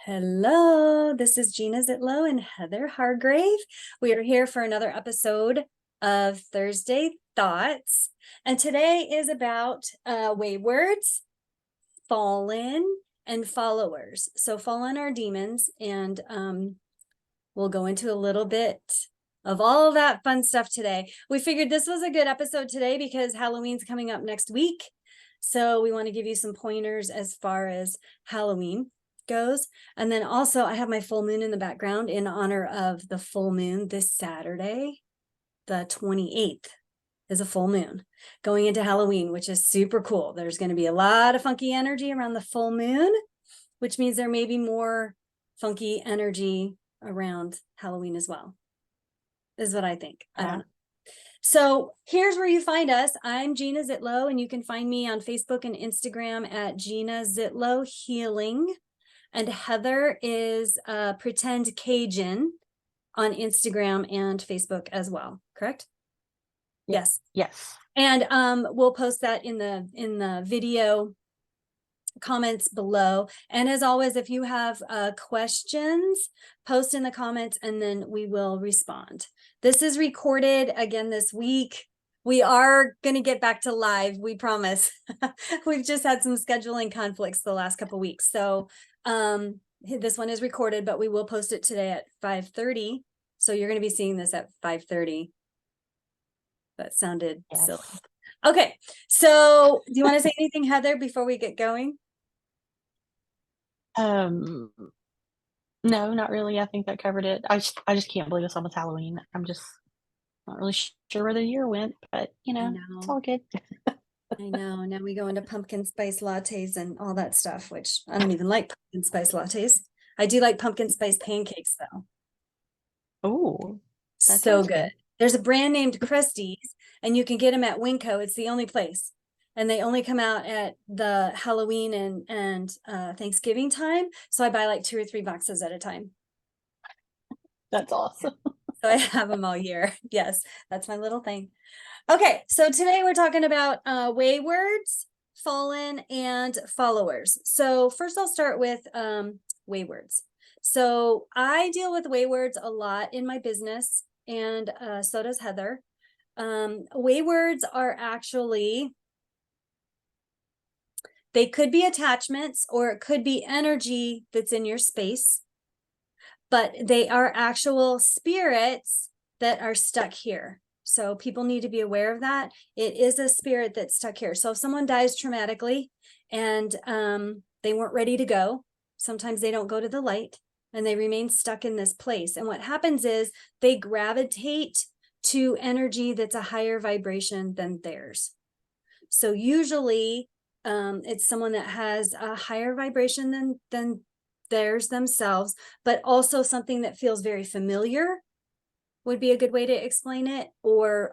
Hello, this is Gena Zitlow and Heather Hargrave. We are here for another episode of Thursday Thoughts. And today is about Waywards, fallen, and followers. So fallen are demons, and we'll go into a little bit of all of that fun stuff today. We figured this was a good episode today because Halloween's coming up next week. So we want to give you some pointers as far as Halloween goes. And then also I have my full moon in the background in honor of the full moon this Saturday, the 28th is a full moon going into Halloween, which is super cool. There's going to be a lot of funky energy around the full moon, which means there may be more funky energy around Halloween as well, is what I think. I don't know. So here's where you find us. I'm Gena Zitlow, and you can find me on Facebook and Instagram at Gena Zitlow Healing. And Heather is Pretend Cajun on Instagram and Facebook as well, correct? Yes. Yes. And we'll post that in the video comments below. And as always, if you have questions, post in the comments and then we will respond. This is recorded again this week. We are going to get back to live, we promise. We've just had some scheduling conflicts the last couple weeks. So this one is recorded, but we will post it today at 5:30. So you're going to be seeing this at 5:30. That sounded silly. Okay, so do you want to say anything, Heather, before we get going? No, not really. I think that covered it. I just can't believe it's almost Halloween. I'm just not really sure where the year went, but it's all good. I know. Now we go into pumpkin spice lattes and all that stuff, which I don't even like pumpkin spice lattes. I do like pumpkin spice pancakes though. Oh, that So sounds good. good. There's a brand named Krusty's and you can get them at Winco. It's the only place. And they only come out at the Halloween and Thanksgiving time. So I buy like 2 or 3 boxes at a time. That's awesome. So I have them all year. Yes, that's my little thing. Okay, so today we're talking about waywards, fallen, and followers. So first I'll start with waywards. So I deal with waywards a lot in my business, and so does Heather. Waywards are actually, they could be attachments or it could be energy that's in your space, but they are actual spirits that are stuck here. So people need to be aware of that. It is a spirit that's stuck here. So if someone dies traumatically and they weren't ready to go, sometimes they don't go to the light and they remain stuck in this place. And what happens is they gravitate to energy that's a higher vibration than theirs. So usually it's someone that has a higher vibration than theirs themselves, but also something that feels very familiar would be a good way to explain it, or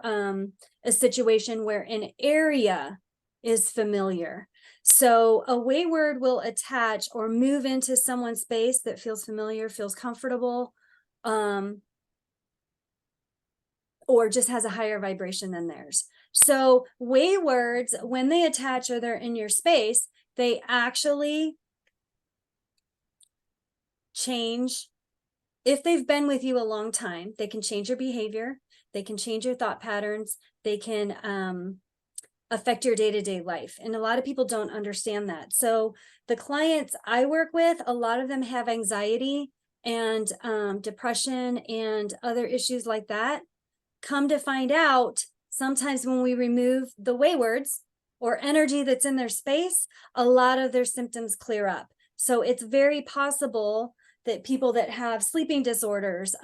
a situation where an area is familiar. So a wayward will attach or move into someone's space that feels familiar, feels comfortable, or just has a higher vibration than theirs. So waywards, when they attach or they're in your space, they actually change. If they've been with you a long time, they can change your behavior, they can change your thought patterns, they can affect your day-to-day life. And a lot of people don't understand that. So the clients I work with, a lot of them have anxiety and depression and other issues like that. Come to find out, sometimes when we remove the waywards or energy that's in their space, a lot of their symptoms clear up. So it's very possible that people that have sleeping disorders,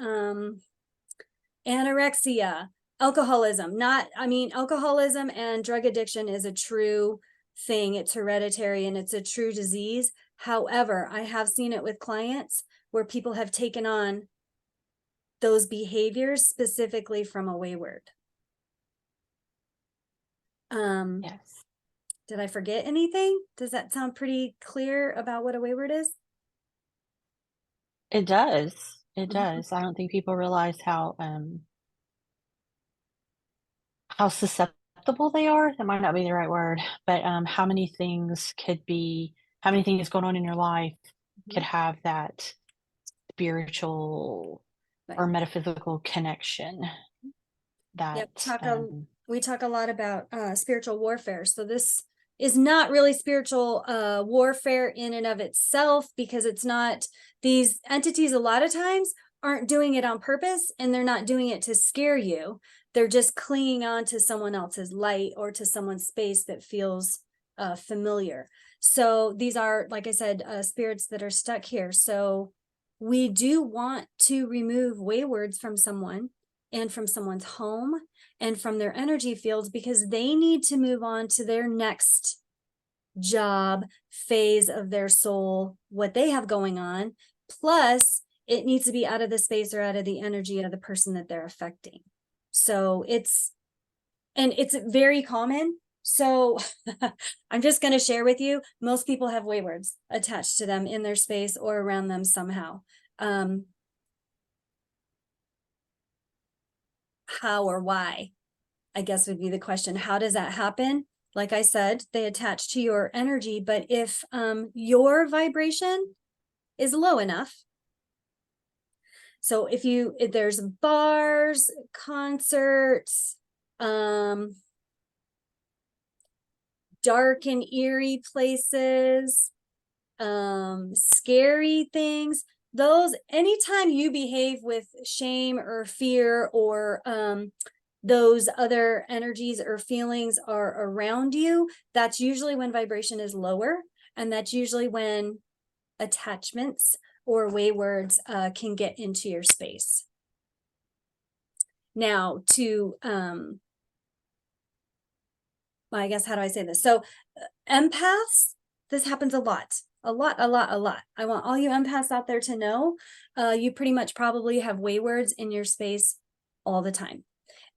anorexia, alcoholism, alcoholism and drug addiction is a true thing. It's hereditary and it's a true disease. However, I have seen it with clients where people have taken on those behaviors specifically from a wayward. Yes. Did I forget anything? Does that sound pretty clear about what a wayward is? It does. It does. I don't think people realize how susceptible they are. That might not be the right word, but how many things going on in your life could Mhm. have that spiritual Right. or metaphysical connection Yeah, that, we talk a lot about spiritual warfare. So this is not really spiritual warfare in and of itself, because it's not, these entities a lot of times aren't doing it on purpose, and they're not doing it to scare you. They're just clinging on to someone else's light or to someone's space that feels familiar. So these are, like I said, spirits that are stuck here. So we do want to remove waywards from someone and from someone's home and from their energy fields, because they need to move on to their next job, phase of their soul, what they have going on. Plus, it needs to be out of the space or out of the energy of the person that they're affecting. So it's very common. So I'm just going to share with you, most people have waywards attached to them in their space or around them somehow. How or why, I guess, would be the question. How does that happen? Like I said, they attach to your energy, but if your vibration is low enough, so if there's bars, concerts, dark and eerie places, scary things, those, anytime you behave with shame or fear, or those other energies or feelings are around you, that's usually when vibration is lower, and that's usually when attachments or waywards can get into your space. Now, well, I guess, how do I say this? So empaths, this happens a lot, a lot, a lot, a lot. I want all you empaths out there to know, you pretty much probably have waywards in your space all the time.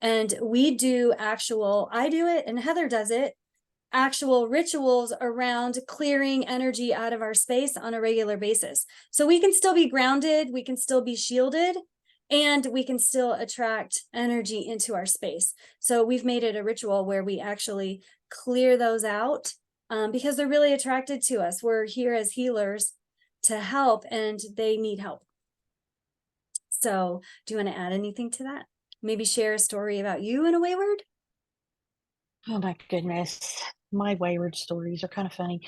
And we do I do it, and Heather does it, actual rituals around clearing energy out of our space on a regular basis. So we can still be grounded, we can still be shielded, and we can still attract energy into our space. So we've made it a ritual where we actually clear those out, because they're really attracted to us. We're here as healers to help, and they need help. So do you want to add anything to that? Maybe share a story about you in a wayward? oh my goodness, my wayward stories are kind of funny.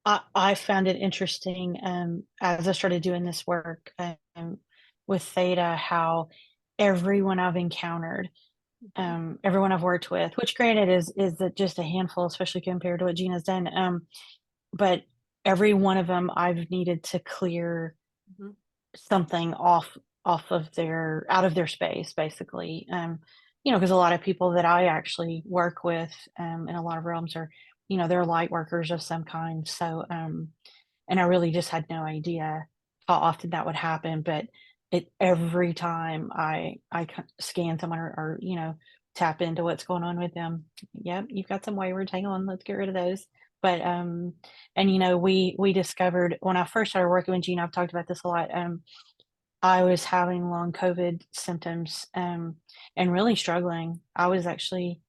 I found it interesting, as I started doing this work, with Theta, how everyone I've encountered, Mhm. everyone I've worked with, which granted just a handful, especially compared to what Gina's done, but every one of them I've needed to clear Mhm. something off of their out of their space, basically. Because a lot of people that I actually work with, in a lot of realms are, they're light workers of some kind. So, and I really just had no idea how often that would happen, but every time I scan someone or tap into what's going on with them. Yep, you've got some waywards. Hang on, let's get rid of those. But and we discovered when I first started working with Gina, I've talked about this a lot. I was having long COVID symptoms, and really struggling. I was actually,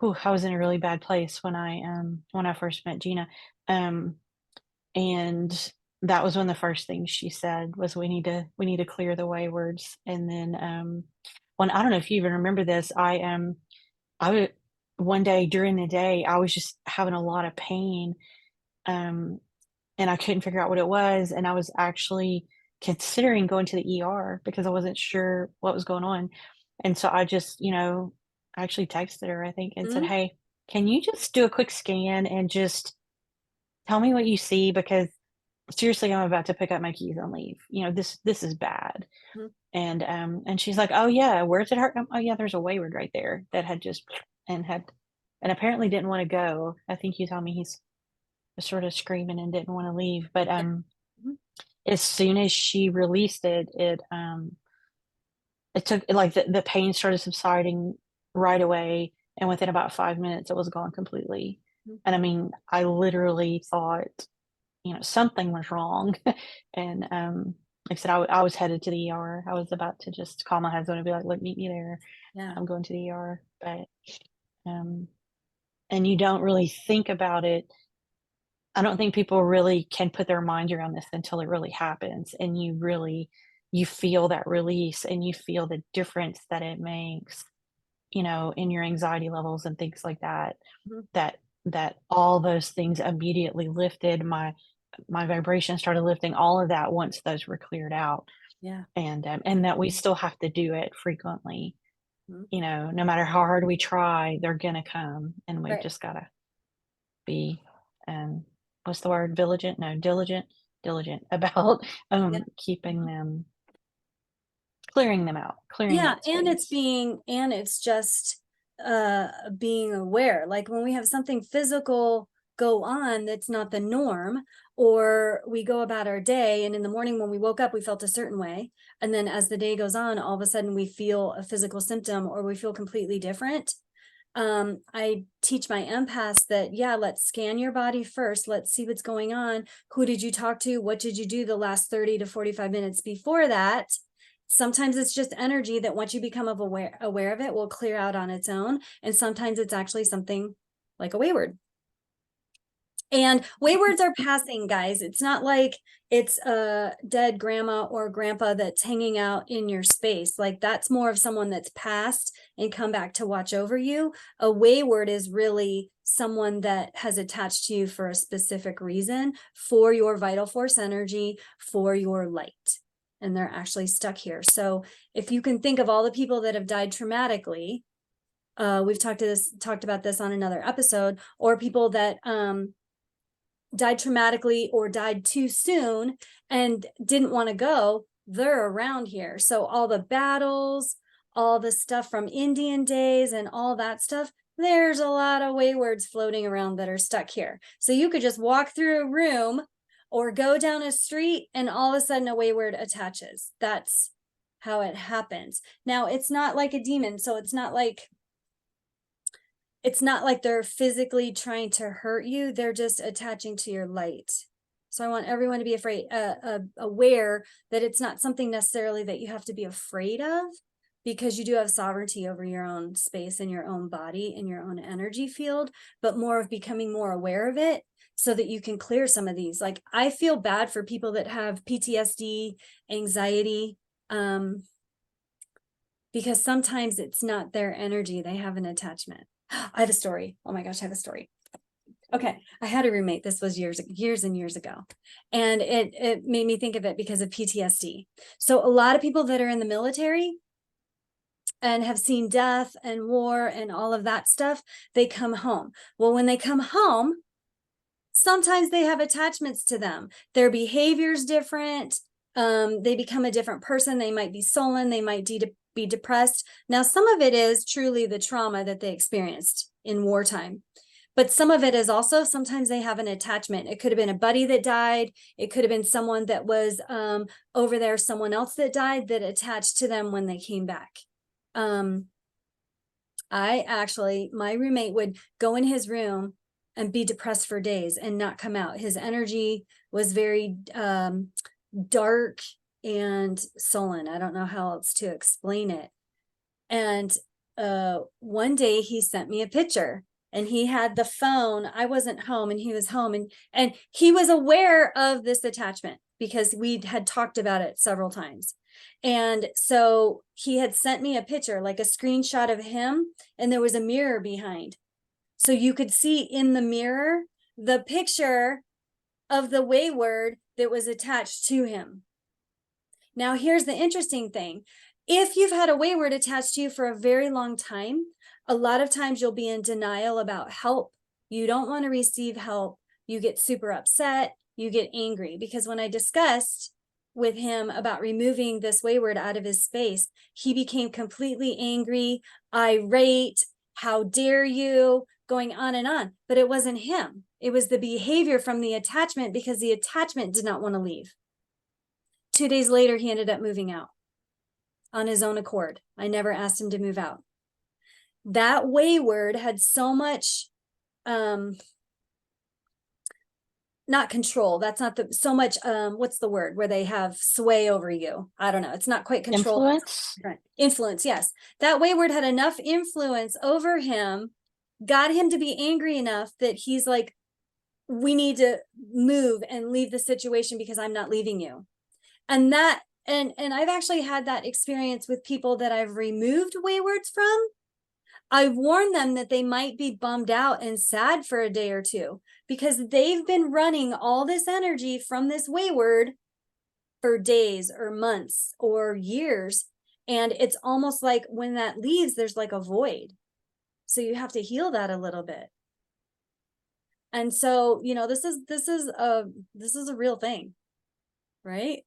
I was in a really bad place when I first met Gina. Um, and that was one of the first things she said was we need to clear the waywards. And then when I don't know if you even remember this, I would one day during the day I was just having a lot of pain, um, and I couldn't figure out what it was, and I was actually considering going to the ER because I wasn't sure what was going on. And so I just, I actually texted her, I think, and said, Mhm. "Hey, can you just do a quick scan and just tell me what you see? Because seriously, I'm about to pick up my keys and leave. This is bad." Mhm. And she's like, "Oh yeah, where's it hurt?" "Oh yeah, there's a wayward right there that had just and apparently didn't want to go." I think you told me he's sort of screaming and didn't want to leave. But Yeah. Mhm. as soon as she released it took like the pain started subsiding right away, and within about 5 minutes it was gone completely. Mhm. And I mean, I literally thought, something was wrong. And, like I said, I was headed to the ER. I was about to just call my husband and be like, "Look, meet me there. Yeah. I'm going to the ER." But, um, and you don't really think about it I don't think people really can put their mind around this until it really happens, and you feel that release, and you feel the difference that it makes, in your anxiety levels and things like that, Mhm. that all those things immediately lifted, my vibration started lifting, all of that once those were cleared out, Yeah. and that we still have to do it frequently, Mhm. no matter how hard we try, they're gonna come, and we've Right. just gotta be, um, what's the word? Vigilant? No, diligent about, Yeah. keeping Mhm. them clearing them out, clearing Yeah, that and space. it's just being aware. Like when we have something physical go on that's not the norm, or we go about our day and in the morning when we woke up we felt a certain way, and then as the day goes on all of a sudden we feel a physical symptom or we feel completely different. I teach my empaths that, yeah, let's scan your body first. Let's see what's going on. Who did you talk to? What did you do the last 30 to 45 minutes before that? Sometimes it's just energy that once you become aware of it will clear out on its own. And sometimes it's actually something like a wayward. And waywards are passing, guys. It's not like it's a dead grandma or grandpa that's hanging out in your space. Like that's more of someone that's passed and come back to watch over you. A wayward is really someone that has attached to you for a specific reason, for your vital force energy, for your light. And they're actually stuck here. So if you can think of all the people that have died traumatically, we've talked about this on another episode, or people that died traumatically or died too soon and didn't want to go, they're around here. So all the battles, all the stuff from Indian days and all that stuff, there's a lot of waywards floating around that are stuck here. So you could just walk through a room or go down a street and all of a sudden a wayward attaches. That's how it happens. Now, it's not like a demon, so it's not like they're physically trying to hurt you. They're just attaching to your light. So I want everyone to be aware that it's not something necessarily that you have to be afraid of, because you do have sovereignty over your own space and your own body and your own energy field, but more of becoming more aware of it so that you can clear some of these. Like I feel bad for people that have PTSD, anxiety, because sometimes it's not their energy, they have an attachment. I have a story. Oh my gosh, I have a story. Okay, I had a roommate. This was years and years ago, and it made me think of it because of PTSD. So a lot of people that are in the military and have seen death and war and all of that stuff, they come home. Well, when they come home, sometimes they have attachments to them. Their behavior's different. They become a different person. They might be sullen. They might be depressed. Now, some of it is truly the trauma that they experienced in wartime. But some of it is also sometimes they have an attachment. It could have been a buddy that died. It could have been someone that was over there, someone else that died that attached to them when they came back. My roommate would go in his room and be depressed for days and not come out. His energy was very dark and sullen. I don't know how else to explain it. And one day he sent me a picture and he had the phone. I wasn't home and he was home, and he was aware of this attachment because we had talked about it several times. And so he had sent me a picture, like a screenshot of him, and there was a mirror behind. So you could see in the mirror the picture of the wayward that was attached to him. Now, here's the interesting thing. If you've had a wayward attached to you for a very long time, a lot of times you'll be in denial about help. You don't want to receive help. You get super upset. You get angry. Because when I discussed with him about removing this wayward out of his space, he became completely angry, irate. How dare you? Going on and on. But it wasn't him. It was the behavior from the attachment, because the attachment did not want to leave. 2 days later, he ended up moving out on his own accord. I never asked him to move out. That wayward had so much, not control. That's not so much, what's the word where they have sway over you? I don't know. It's not quite control. Influence? Influence. Yes. That wayward had enough influence over him, got him to be angry enough that he's like we need to move and leave the situation because I'm not leaving you. And that, and I've actually had that experience with people that I've removed waywards from. I've warned them that they might be bummed out and sad for a day or two because they've been running all this energy from this wayward for days or months or years. And it's almost like when that leaves, there's like a void. So you have to heal that a little bit. And so, this is a real thing, right?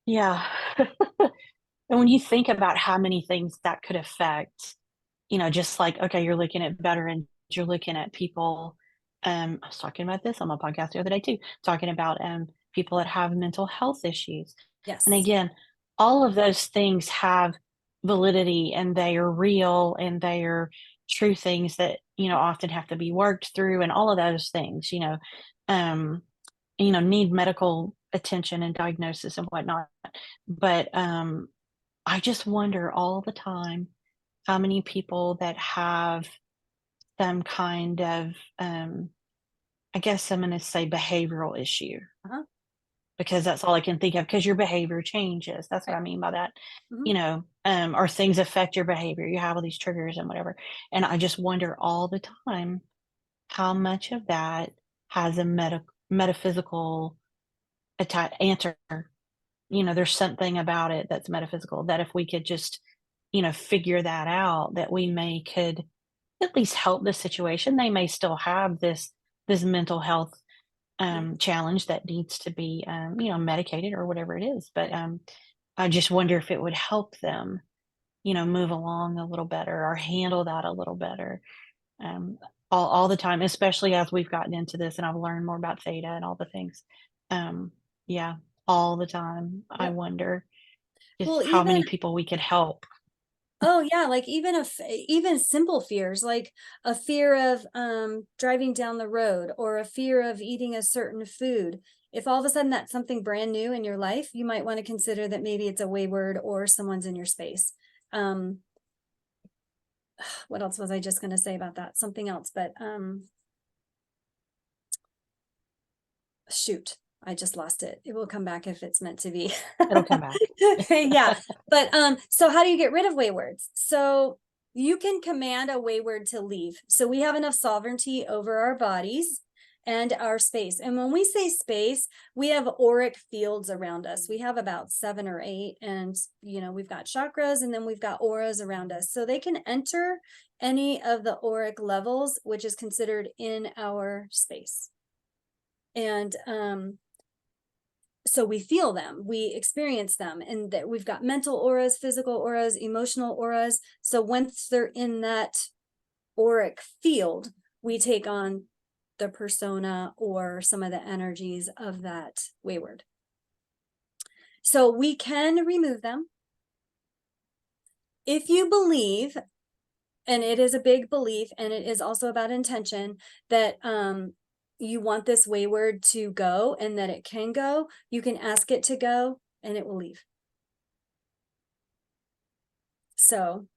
Yeah. And when you think about how many things that could affect, just like, okay, you're looking at veterans, you're looking at people. I was talking about this on my podcast the other day too, talking about people that have mental health issues. And Yes. again, all of those things have validity and they are real and they are true things that, often have to be worked through and all of those things, um, need medical attention and diagnosis and whatnot. But I just wonder all the time how many people that have some kind of, I guess I'm going to say behavioral issue, Uh-huh. because that's all I can think of. Because your behavior changes. That's what Right. I mean by that. Mhm. Or things affect your behavior. You have all these triggers and whatever. And I just wonder all the time how much of that has a metaphysical answer. There's something about it that's metaphysical that if we could just, figure that out, that we may could at least help the situation. They may still have this mental health Mhm. challenge that needs to be medicated or whatever it is. But Right. I just wonder if it would help them, move along a little better or handle that a little better. Um, all the time, especially as we've gotten into this and I've learned more about theta and all the things. Um, yeah, all the time. I Yep. wonder just Well, how even many people we could help. oh yeah, like even simple fears, like a fear of driving down the road or a fear of eating a certain food. If all of a sudden that's something brand new in your life, you might want to consider that maybe it's a wayward or someone's in your space. Um, what else was I just going to say about that? Something else, but shoot, I just lost it. It will come back if it's meant to be. It'll come back. Yeah. But so how do you get rid of waywards? So you can command a wayward to leave. So we have enough sovereignty over our bodies and our space. And when we say space, we have auric fields around us. We have about 7 or 8, and we've got chakras and then we've got auras around us. So they can enter any of the auric levels, which is considered in our space. And so we feel them, we experience them, and that we've got mental auras, physical auras, emotional auras. So once they're in that auric field, we take on the persona or some of the energies of that wayward. So we can remove them if you believe, and it is a big belief, and it is also about intention, that you want this wayward to go and that it can go. You can ask it to go and it will leave. So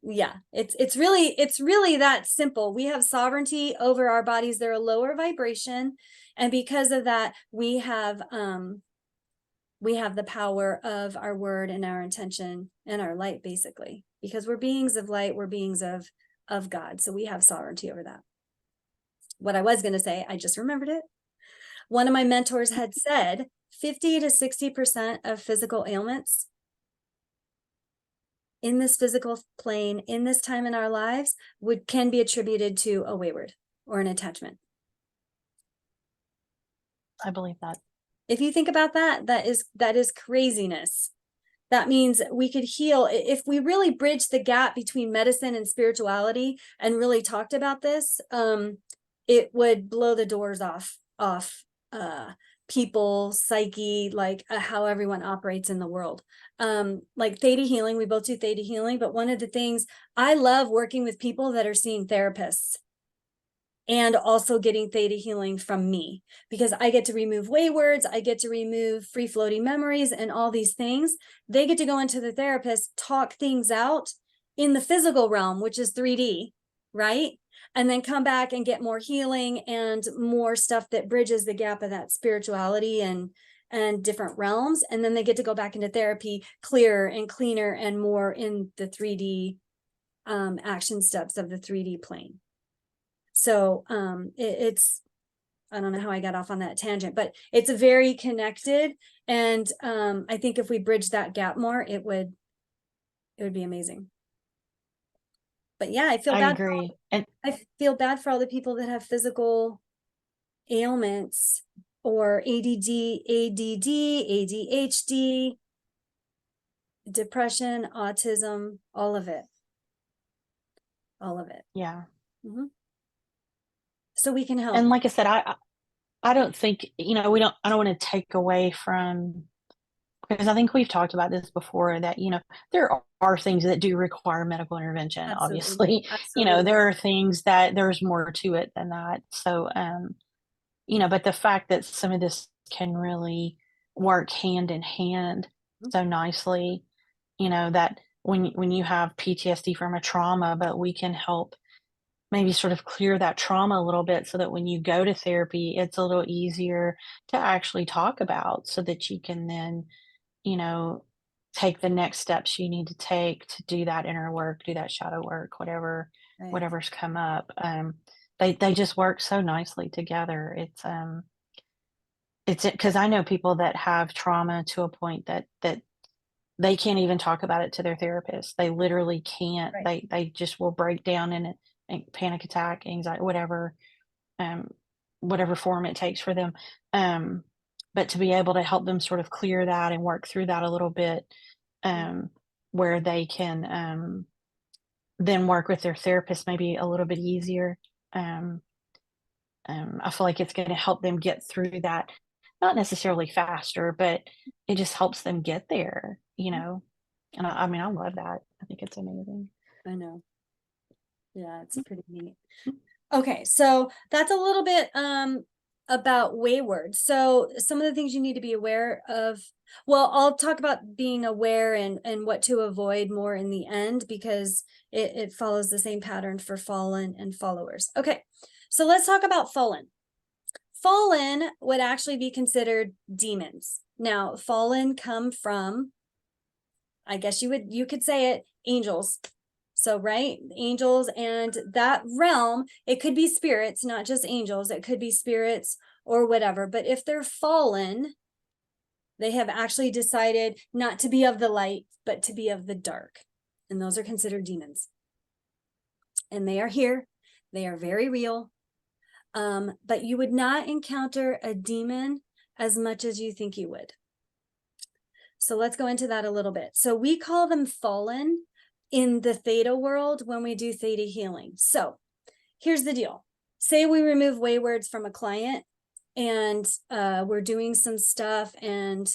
yeah, it's really that simple. We have sovereignty over our bodies. They're a lower vibration, and because of that, we have the power of our word and our intention and our light, basically, because we're beings of light, we're beings of God. So we have sovereignty over that. What I was going to say, I just remembered it. One of my mentors had said 50 to 60% of physical ailments in this physical plane, in this time in our lives, can be attributed to a wayward or an attachment. I believe that. If you think about that, that is craziness. That means we could heal if we really bridge the gap between medicine and spirituality and really talked about this. It would blow the doors off people psyche, like how everyone operates in the world. Like theta healing, we both do theta healing, but one of the things I love working with people that are seeing therapists and also getting theta healing from me, because I get to remove waywards, I get to remove free floating memories and all these things. They get to go into the therapist, talk things out in the physical realm, which is 3D, right? and then come back and get more healing and more stuff that bridges the gap of that spirituality and different realms. And then they get to go back into therapy clearer and cleaner and more in the 3D action steps of the 3D plane. So it's, I don't know how I got off on that tangent, but it's very connected. And I think if we bridge that gap more, it would be amazing. But yeah, I feel I bad. agree. And I feel bad for all the people that have physical ailments or ADD, ADHD, depression, autism, all of it. All of it. yeah. Mhm. So we can help. And like I said, I don't think, I don't want to take away from, because I think we've talked about this before, that, there are things that do require medical intervention, Absolutely. obviously. Absolutely. There are things that there's more to it than that. So, but the fact that some of this can really work hand in hand so nicely, that when you have PTSD from a trauma, but we can help maybe sort of clear that trauma a little bit so that when you go to therapy, it's a little easier to actually talk about, so that you can then, you know, take the next steps you need to take to do that inner work, do that shadow work, Right. whatever's come up. They just work so nicely together. It's because I know people that have trauma to a point that they can't even talk about it to their therapist. They literally can't. Right. They just will break down in a panic attack, anxiety, um, whatever form it takes for them. Um, but to be able to help them sort of clear that and work through that a little bit, um, where they can then work with their therapist maybe a little bit easier. Um, I feel like it's going to help them get through that, not necessarily faster, but it just helps them get there. And I mean, I love that. I think it's amazing. I know. Yeah, it's pretty neat. Okay, so that's a little bit about Wayward. So some of the things you need to be aware of. Well, I'll talk about being aware and what to avoid more in the end, because it follows the same pattern for fallen and followers. Okay, so let's talk about fallen. Fallen would actually be considered demons. Now, fallen come from, I guess you could say it, angels. So, right, angels and that realm, it could be spirits, not just angels, it could be spirits or whatever. But if they're fallen, they have actually decided not to be of the light, but to be of the dark. And those are considered demons. And they are here, they are very real. But you would not encounter a demon as much as you think you would. So let's go into that a little bit. So we call them fallen in the theta world when we do theta healing. So here's the deal. Say we remove Waywards from a client and we're doing some stuff and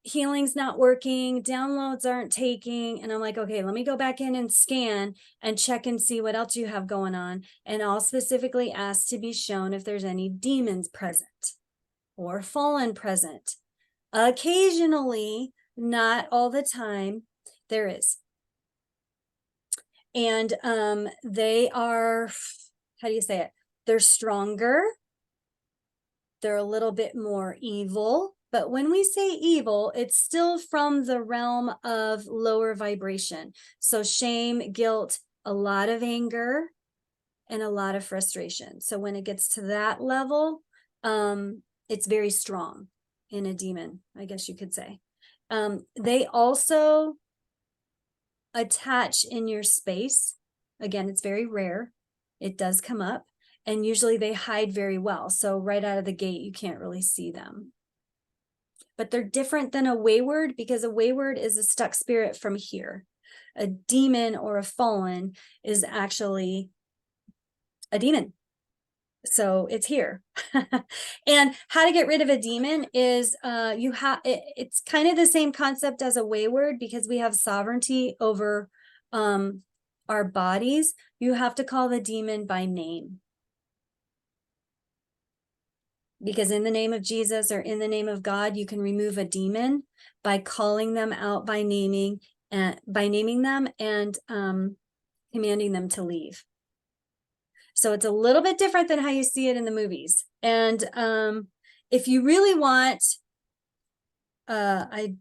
healing's not working, downloads aren't taking, and I'm like, okay, let me go back in and scan and check and see what else you have going on. And I'll specifically ask to be shown if there's any demons present or fallen present. Occasionally, not all the time, there is. And they are, how do you say it? They're stronger. They're a little bit more evil. But when we say evil, it's still from the realm of lower vibration. So shame, guilt, a lot of anger, and a lot of frustration. So when it gets to that level, it's very strong in a demon, I guess you could say. They also attach in your space. Again, it's very rare. It does come up, and usually they hide very well. So right out of the gate, you can't really see them. But they're different than a wayward, because a wayward is a stuck spirit from here. A demon or a fallen is actually a demon. So it's here. And how to get rid of a demon is it's kind of the same concept as a wayward, because we have sovereignty over our bodies. You have to call the demon by name, because in the name of Jesus or in the name of God, you can remove a demon by calling them out by naming them and commanding them to leave. So it's a little bit different than how you see it in the movies. And if you really want, I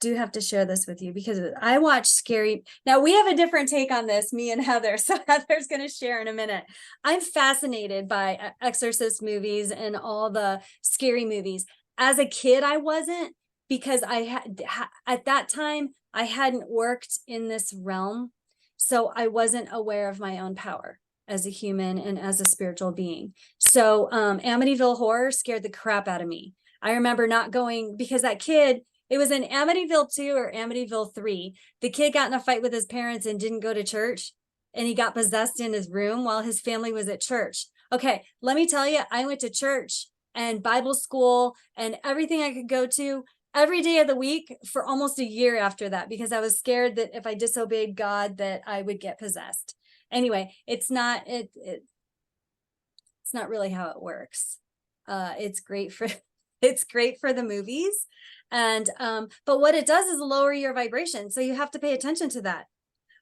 do have to share this with you because I watch scary. Now we have a different take on this, me and Heather. So Heather's going to share in a minute. I'm fascinated by exorcist movies and all the scary movies. As a kid, I wasn't, because I had at that time I hadn't worked in this realm. So I wasn't aware of my own power as a human and as a spiritual being. So Amityville Horror scared the crap out of me. I remember not going, because that kid, it was in Amityville 2 or Amityville 3. The kid got in a fight with his parents and didn't go to church, and he got possessed in his room while his family was at church. Okay, let me tell you, I went to church and Bible school and everything I could go to every day of the week for almost a year after that, because I was scared that if I disobeyed God that I would get possessed. Anyway, it's not really how it works. It's great for it's great for the movies, and but what it does is lower your vibration, so you have to pay attention to that.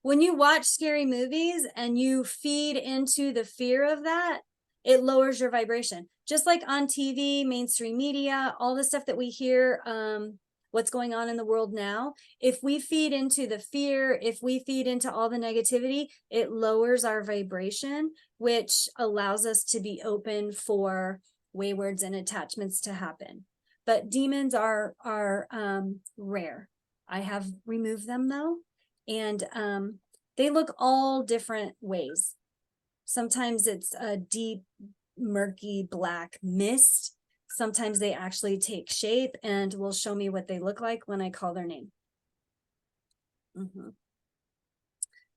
When you watch scary movies and you feed into the fear of that, it lowers your vibration. Just like on TV, mainstream media, all the stuff that we hear, what's going on in the world now, if we feed into the fear, if we feed into all the negativity, it lowers our vibration, which allows us to be open for waywards and attachments to happen. But demons are rare. I have removed them though, and they look all different ways. Sometimes it's a deep, murky black mist. Sometimes they actually take shape and will show me what they look like when I call their name.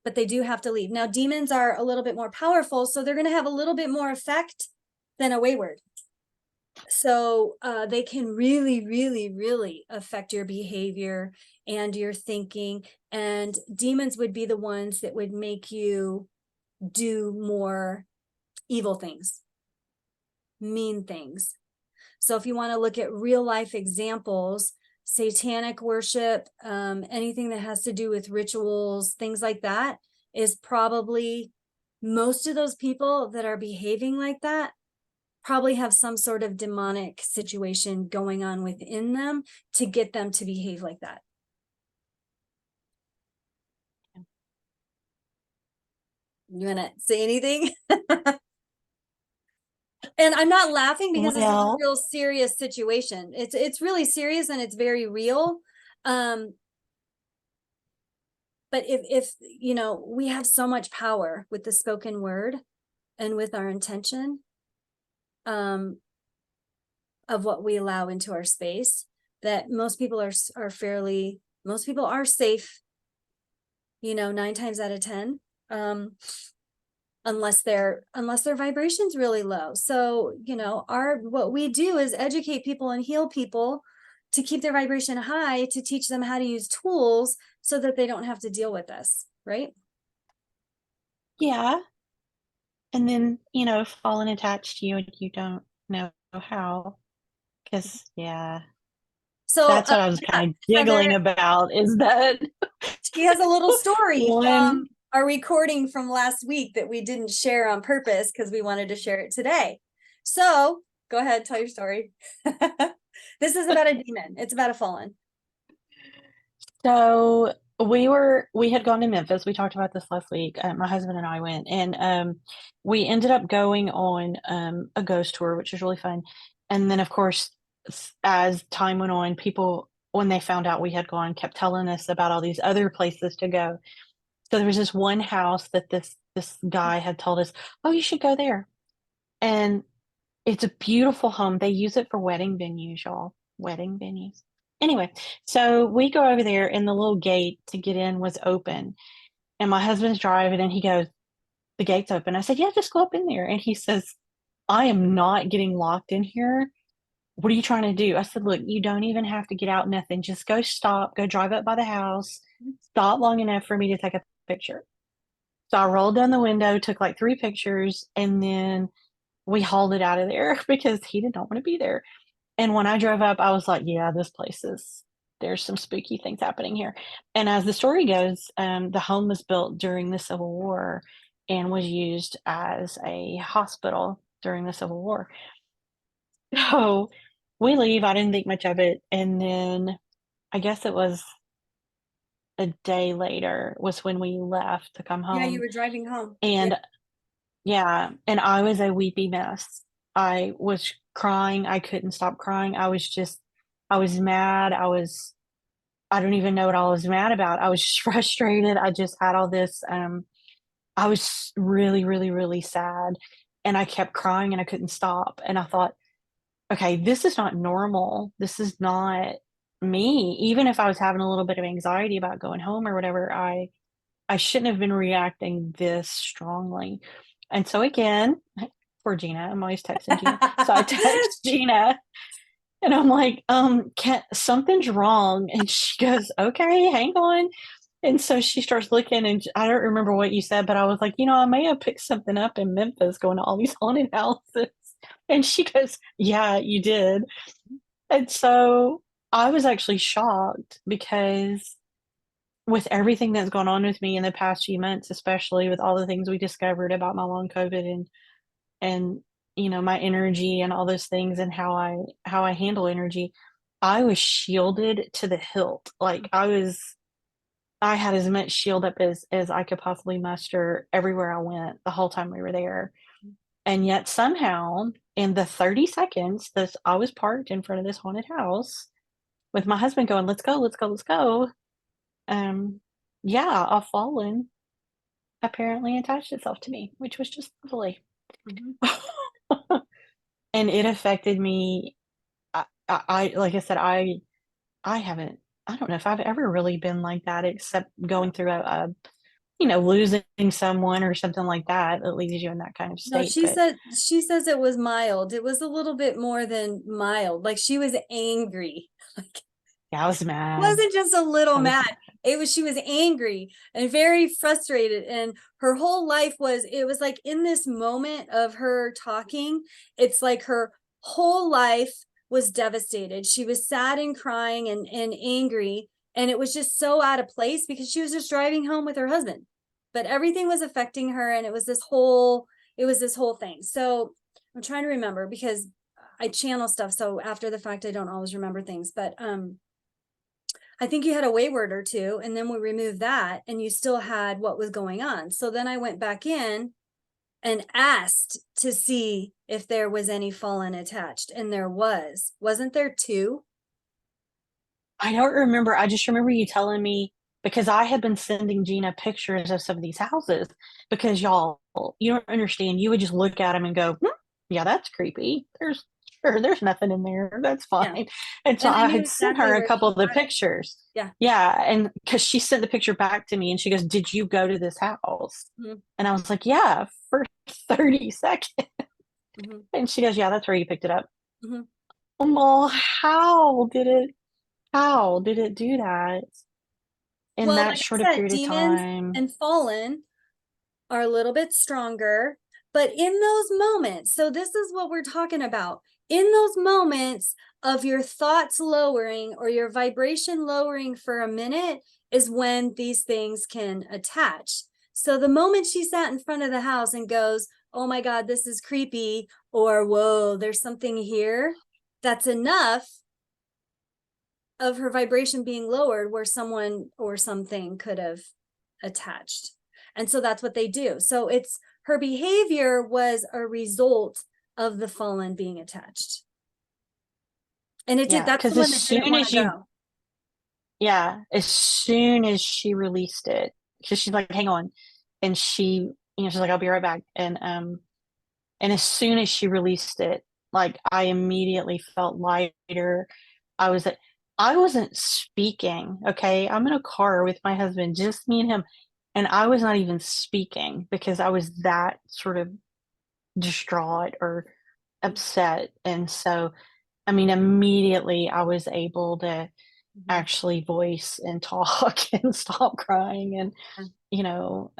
But they do have to leave. Now, demons are a little bit more powerful, so they're going to have a little bit more effect than a wayward. So they can really, really, really affect your behavior and your thinking. And demons would be the ones that would make you do more evil things, mean things. So if you want to look at real life examples, satanic worship, anything that has to do with rituals, things like that, is probably, most of those people that are behaving like that probably have some sort of demonic situation going on within them to get them to behave like that. You want to say anything? And I'm not laughing because this is a real serious situation. It's really serious and it's very real. But if you know, we have so much power with the spoken word and with our intention of what we allow into our space, that most people are safe, you know, 9 times out of 10. Unless their vibration's really low. So, you know, what we do is educate people and heal people to keep their vibration high, to teach them how to use tools so that they don't have to deal with this, right? Yeah. And then, you know, falling attached to you and you don't know how. Because, yeah, So that's what I was kind of giggling Heather, about, is that she has a little story one. from our recording from last week that we didn't share on purpose because we wanted to share it today. So go ahead, tell your story. This is about a demon. It's about a fallen. So we had gone to Memphis. We talked about this last week. My husband and I went, and we ended up going on a ghost tour, which was really fun. And then, of course, as time went on, people, when they found out we had gone, kept telling us about all these other places to go. So there was this one house that this guy had told us, "Oh, you should go there." And it's a beautiful home. They use it for wedding venues, y'all. Wedding venues. Anyway, so we go over there and the little gate to get in was open. And my husband's driving and he goes, "The gate's open." I said, "Yeah, just go up in there." And he says, "I am not getting locked in here. What are you trying to do?" I said, "Look, you don't even have to get out, nothing. Just go stop, go drive up by the house, stop long enough for me to take a picture." So I rolled down the window, took like 3 pictures, and then we hauled it out of there because he did not want to be there. And when I drove up, I was like, "Yeah, this place is, there's some spooky things happening here." And as the story goes, the home was built during the Civil War. and was used as a hospital during the Civil War. So we leave. I didn't think much of it. And then I guess it was a day later was when we left to come Yeah, you home. were driving home. Yeah. And yeah, and I was a weepy mess. I was crying. I couldn't stop crying. I was mad. I don't even know what I was mad about. I was just frustrated. I just had all this, I was really, really, really sad. And I kept crying and I couldn't stop. And I thought, okay, this is not normal. This is not me. Even if I was having a little bit of anxiety about going home or whatever, I shouldn't have been reacting this strongly. And so again, for Gina, I'm always texting Gina. So I text Gina and I'm like, can something's wrong. And she goes, okay, hang on. And so she starts looking, and I don't remember what you said, but I was like, I may have picked something up in Memphis going to all these haunted houses. And she goes, yeah, you did. And so I was actually shocked because with everything that's gone on with me in the past few months, especially with all the things we discovered about my long COVID and my energy and all those things and how I handle energy, I was shielded to the hilt. Like I had as much shield up as I could possibly muster everywhere I went the whole time we were there. And yet somehow in the 30 seconds that I was parked in front of this haunted house with my husband going, let's go, let's go, let's go. Um, yeah, a fallen apparently attached itself to me, which was just lovely. Mhm. And it affected me. Like I said, I haven't, I don't know if I've ever really been like that, except going through losing someone or something like that that leaves you in that kind of No, state. But she says it was mild. It was a little bit more than mild. Like she was angry. Like yeah, I was mad. wasn't just a little I was mad. She was angry and very frustrated. And her whole life it was like in this moment of her talking, it's like her whole life was devastated. She was sad and crying and angry. And it was just so out of place because she was just driving home with her husband. But everything was affecting her, and it was this whole thing. So I'm trying to remember because I channel stuff. So after the fact, I don't always remember things. But I think you had a wayward or two, and then we removed that, and you still had what was going on. So then I went back in and asked to see if there was any fallen attached, and there was. Wasn't there two? I don't remember. I just remember you telling me because I had been sending Gina pictures of some of these houses because y'all, you don't understand. You would just look at them and go, yeah, that's creepy. There's nothing in there. That's Yeah. fine. And so And I I knew had sent exactly her a where couple she of the was. pictures. Yeah. Yeah. And because she sent the picture back to me and she goes, did you go to this house? Mm-hmm. And I was like, yeah, for 30 seconds. Mm-hmm. And she goes, yeah, that's where you picked it up. Mm-hmm. Well, how did it do that in Well, that like short a I said, period of demons time? and fallen are a little bit stronger. But in those moments, so this is what we're talking about. In those moments of your thoughts lowering or your vibration lowering for a minute is when these things can attach. So the moment she sat in front of the house and goes, oh my God, this is creepy, or whoa, there's something here, that's enough of her vibration being lowered where someone or something could have attached. And so that's what they do. So it's her behavior was a result of the fallen being attached. And it did, Yeah, that's the because one that didn't want to go. as soon as she released it, because she's like, hang on. And she's like, I'll be right back. And as soon as she released it, like I immediately felt lighter. I was I wasn't speaking, okay? I'm in a car with my husband, just me and him, and I was not even speaking because I was that sort of distraught or upset. And so, I mean, immediately I was able to Mhm. actually voice and talk and stop crying. And, you know,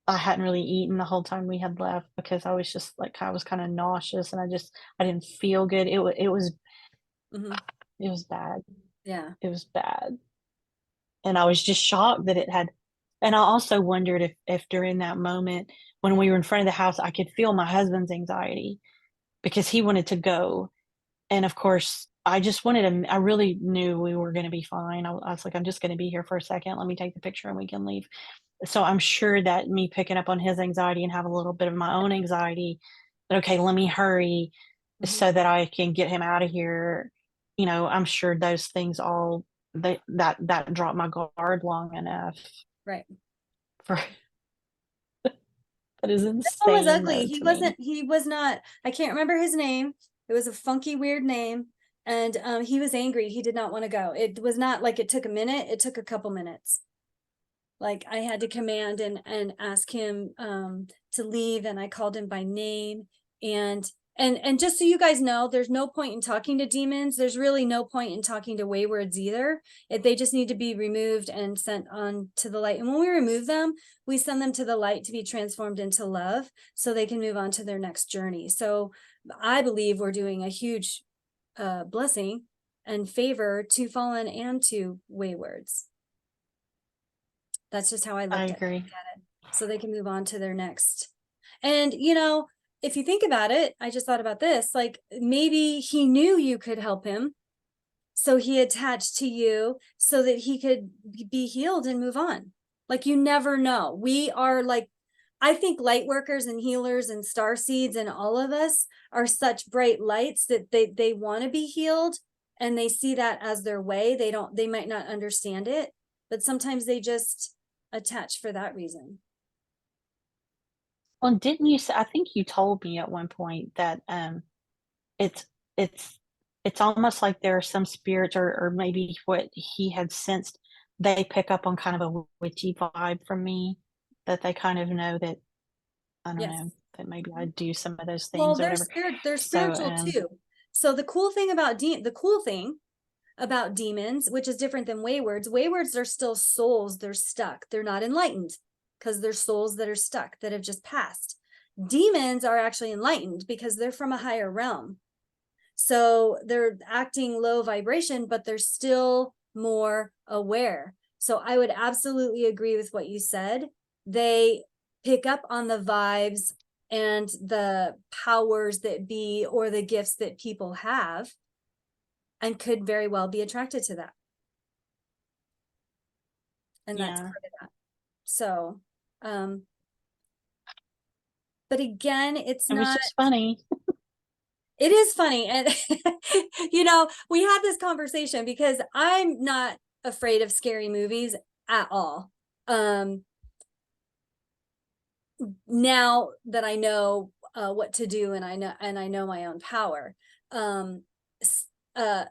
I hadn't really eaten the whole time we had left because I was just like, I was kind of nauseous and I didn't feel good. Mhm. It was bad. Yeah. It was bad. And I was just shocked that it had And I also wondered if during that moment when we were in front of the house, I could feel my husband's anxiety because he wanted to go. And of course, I just wanted to, I really knew we were going to be fine. I was like, I'm just going to be here for a second. Let me take the picture and we can leave. So I'm sure that me picking up on his anxiety and have a little bit of my own anxiety, that, okay, let me hurry Mhm. so that I can get him out of here. I'm sure those things all that dropped my guard long enough Right. for that is This one was insane ugly. though to me. He was not, I can't remember his name. It was a funky, weird name. And he was angry. He did not want to go. It was not like it took a minute, it took a couple minutes. Like I had to command and ask him to leave, and I called him by name. And just so you guys know, there's no point in talking to demons. There's really no point in talking to waywards either. They just need to be removed and sent on to the light. And when we remove them, we send them to the light to be transformed into love so they can move on to their next journey. So I believe we're doing a huge blessing and favor to fallen and to waywards. That's just how I I looked at agree. it. So they can move on to their next. And if you think about it, I just thought about this, like maybe he knew you could help him. So he attached to you so that he could be healed and move on. Like you never know. We are like, I think light workers and healers and star seeds and all of us are such bright lights that they want to be healed, and they see that as their way. They might not understand it, but sometimes they just attach for that reason. Well, didn't you say, I think you told me at one point that it's it's it's almost like there are some spirits, or maybe what he had sensed, they pick up on kind of a witchy vibe from me, that they kind of know that, I don't Yes. know, that maybe I do some of those Well, things or whatever. they're So, spiritual too. So the cool thing about demons, which is different than waywards. Waywards are still souls. They're stuck. They're not enlightened because they're souls that are stuck, that have just passed. Demons are actually enlightened because they're from a higher realm. So they're acting low vibration, but they're still more aware. So I would absolutely agree with what you said. They pick up on the vibes and the powers that be, or the gifts that people have, and could very well be attracted to that. And that's yeah, part of that. So, um, but again, it's it was not, just funny. it is funny. And, we had this conversation because I'm not afraid of scary movies at all. Um, Now that I know what to do, and I know my own power. Um, uh,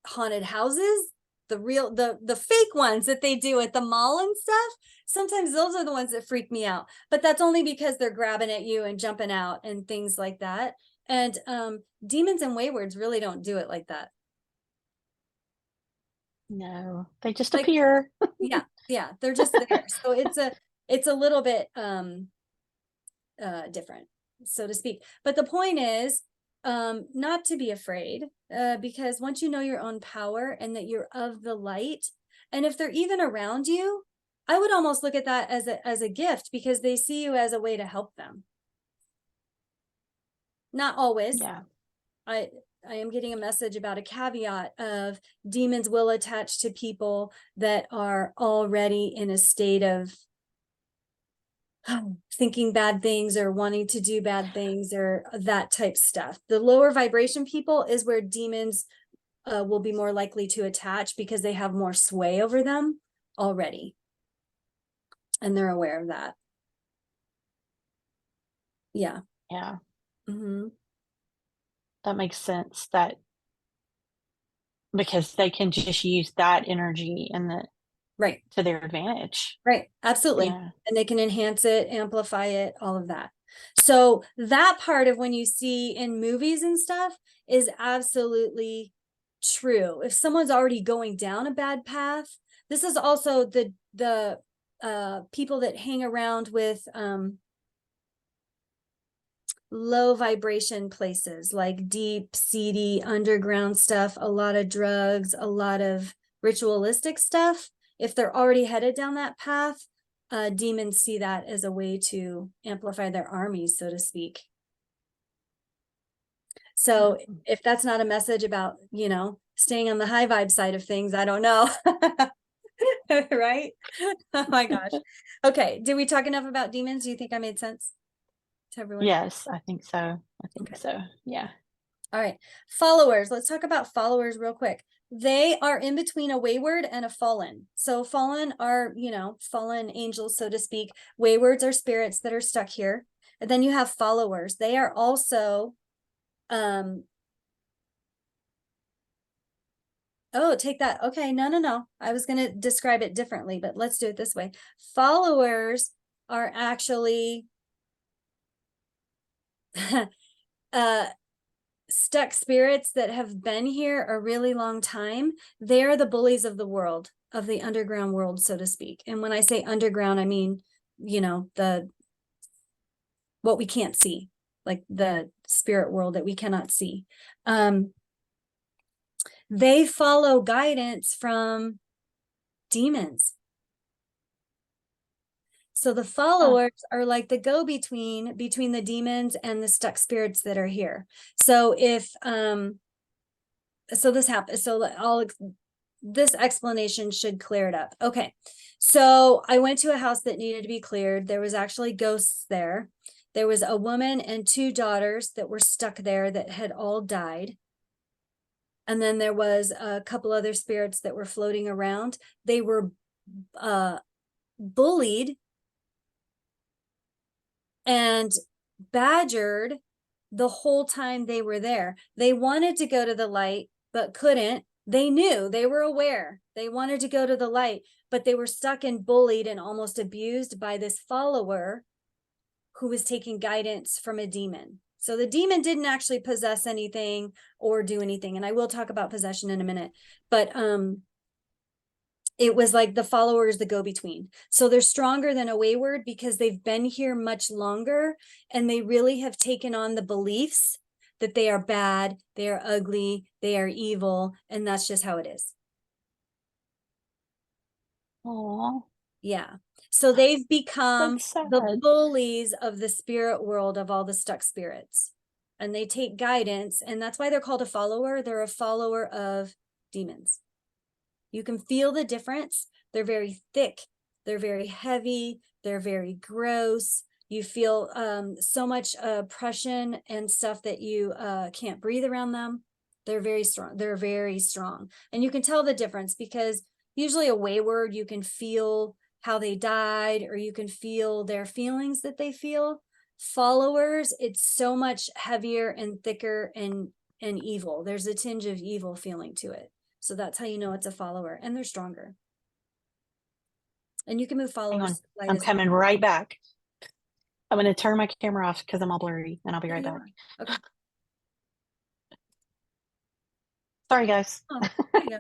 Haunted houses, the fake ones that they do at the mall and stuff, sometimes those are the ones that freak me out, but that's only because they're grabbing at you and jumping out and things like that. And demons and waywards really don't do it like that. No, they just Like, appear. yeah, they're just there. So it's a little bit different, so to speak. But the point is, not to be afraid, because once you know your own power and that you're of the light, and if they're even around you, I would almost look at that as a gift, because they see you as a way to help them. Not always. Yeah, I I am getting a message about a caveat of demons will attach to people that are already in a state of thinking bad things or wanting to do bad things or that type stuff. The lower vibration people is where demons will be more likely to attach, because they have more sway over them already, and they're aware of that. Yeah. yeah, Mm-hmm. that makes sense. That because they can just use that energy Right. to their advantage. Right. Absolutely. Yeah, And they can enhance it, amplify it, all of that. So that part of when you see in movies and stuff is absolutely true. If someone's already going down a bad path, this is also the people that hang around with low vibration places, like deep, seedy, underground stuff, a lot of drugs, a lot of ritualistic stuff. if they're already headed down that path, demons see that as a way to amplify their armies, so to speak. So if that's not a message about, staying on the high vibe side of things, I don't know. Right? Oh my gosh. Okay. Did we talk enough about demons? Do you think I made sense to everyone? Yes, I think so. I think Okay. so. Yeah. All right. Followers. Let's talk about followers real quick. They are in between a wayward and a fallen. So fallen are, fallen angels, so to speak. Waywards are spirits that are stuck here. And then you have followers. They are also oh, take that. Okay, no. I was going to describe it differently, but let's do it this way. Followers are actually stuck spirits that have been here a really long time. They're the bullies of the world, of the underground world, so to speak. And when I say underground, I mean, the what we can't see, like the spirit world that we cannot see. They follow guidance from demons. So the followers are like the go-between between the demons and the stuck spirits that are here. So if so this happens, so this explanation should clear it up. Okay. So I went to a house that needed to be cleared. There was actually ghosts there. There was a woman and two daughters that were stuck there that had all died. And then there was a couple other spirits that were floating around. They were bullied and badgered the whole time they were there. They wanted to go to the light, but couldn't. They knew, they were aware. They wanted to go to the light, but they were stuck and bullied and almost abused by this follower who was taking guidance from a demon. So the demon didn't actually possess anything or do anything. And I will talk about possession in a minute, but it was like the followers, the go-between. So they're stronger than a wayward because they've been here much longer and they really have taken on the beliefs that they are bad, they are ugly, they are evil, and that's just how it is. Oh, Yeah. So they've become that's sad. the bullies of the spirit world of all the stuck spirits. And they take guidance, and that's why they're called a follower. They're a follower of demons. You can feel the difference. They're very thick. They're very heavy. They're very gross. You feel so much oppression and stuff that you can't breathe around them. They're very strong. They're very strong. And you can tell the difference because usually a wayward, you can feel how they died or you can feel their feelings that they feel. Followers, it's so much heavier and thicker and evil. There's a tinge of evil feeling to it. So that's how you know it's a follower, and they're stronger. And you can move Hang on. followers. I'm coming right back. I'm going to turn my camera off because I'm all blurry and I'll be right back. Okay. Sorry, guys. Oh, there you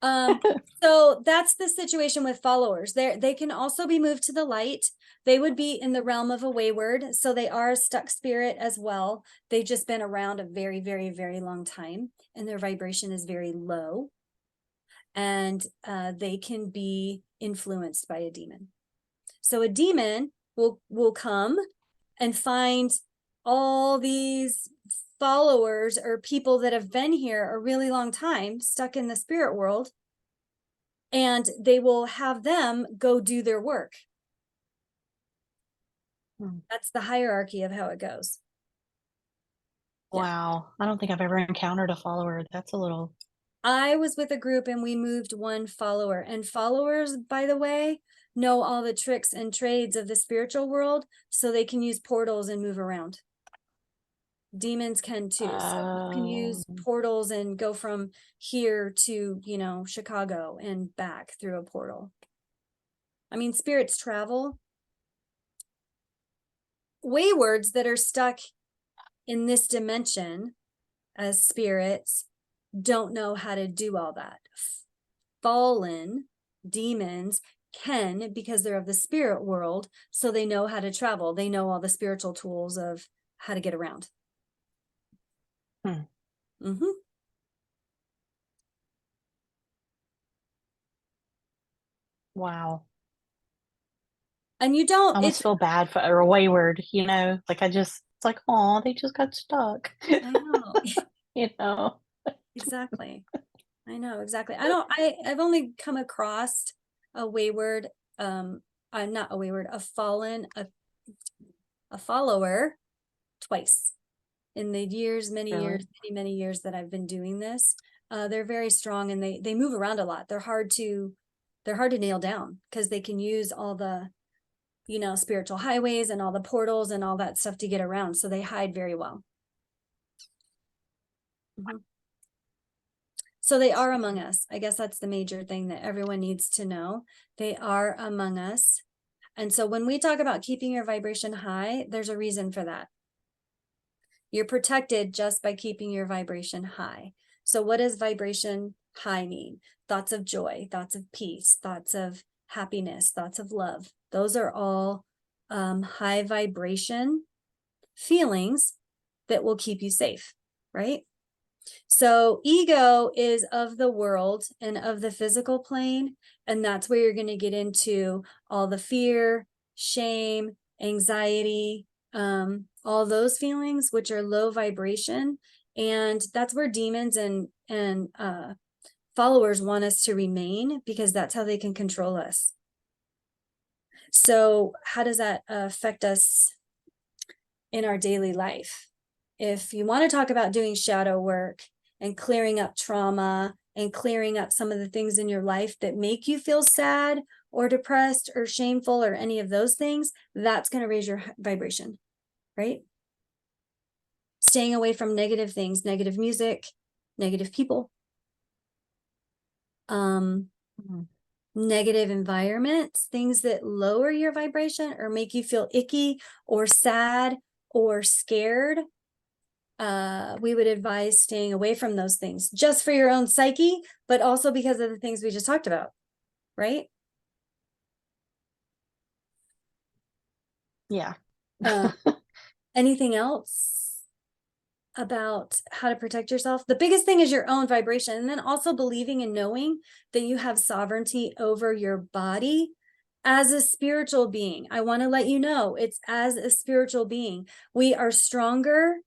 go. So that's the situation with followers. They can also be moved to the light. They would be in the realm of a wayward. So they are a stuck spirit as well. They've just been around a very, very, very long time and their vibration is very low. And they can be influenced by a demon. So a demon will come and find all these followers or people that have been here a really long time stuck in the spirit world, and they will have them go do their work. That's the hierarchy of how it goes. Wow. I don't think I've ever encountered a follower. That's a little. I was with a group and we moved one follower, and followers, by the way, know all the tricks and trades of the spiritual world, so they can use portals and move around. Demons can too. So you can use portals and go from here to, Chicago and back through a portal. I mean, spirits travel. Waywards that are stuck in this dimension as spirits don't know how to do all that. Fallen demons can, because they're of the spirit world, so they know how to travel. They know all the spiritual tools of how to get around. Wow. And you I don't, almost it's, feel bad for or wayward, you know? Like, I just it's like, "Oh, they just got stuck." I know. You know? Exactly. I know, exactly. I've only come across a wayward, not a wayward, a follower twice in the years, Really? many years that I've been doing this. They're very strong and they move around a lot. They're hard to nail down because they can use all the, spiritual highways and all the portals and all that stuff to get around. So they hide very well. Mhm. So they are among us. I guess that's the major thing that everyone needs to know. They are among us. And so when we talk about keeping your vibration high, there's a reason for that. You're protected just by keeping your vibration high. So what does vibration high mean? Thoughts of joy, thoughts of peace, thoughts of happiness, thoughts of love. Those are all high vibration feelings that will keep you safe, right? So ego is of the world and of the physical plane. And that's where you're going to get into all the fear, shame, anxiety, all those feelings, which are low vibration. And that's where demons and followers want us to remain because that's how they can control us. So how does that affect us in our daily life? If you want to talk about doing shadow work and clearing up trauma and clearing up some of the things in your life that make you feel sad or depressed or shameful or any of those things, that's going to raise your vibration, right? Staying away from negative things, negative music, negative people, Mhm. negative environments, things that lower your vibration or make you feel icky or sad or scared. We would advise staying away from those things just for your own psyche, but also because of the things we just talked about, right? Yeah. Uh, Anything else about how to protect yourself? The biggest thing is your own vibration, and then also believing and knowing that you have sovereignty over your body as a spiritual being. I want to let you know it's as a spiritual being. We are stronger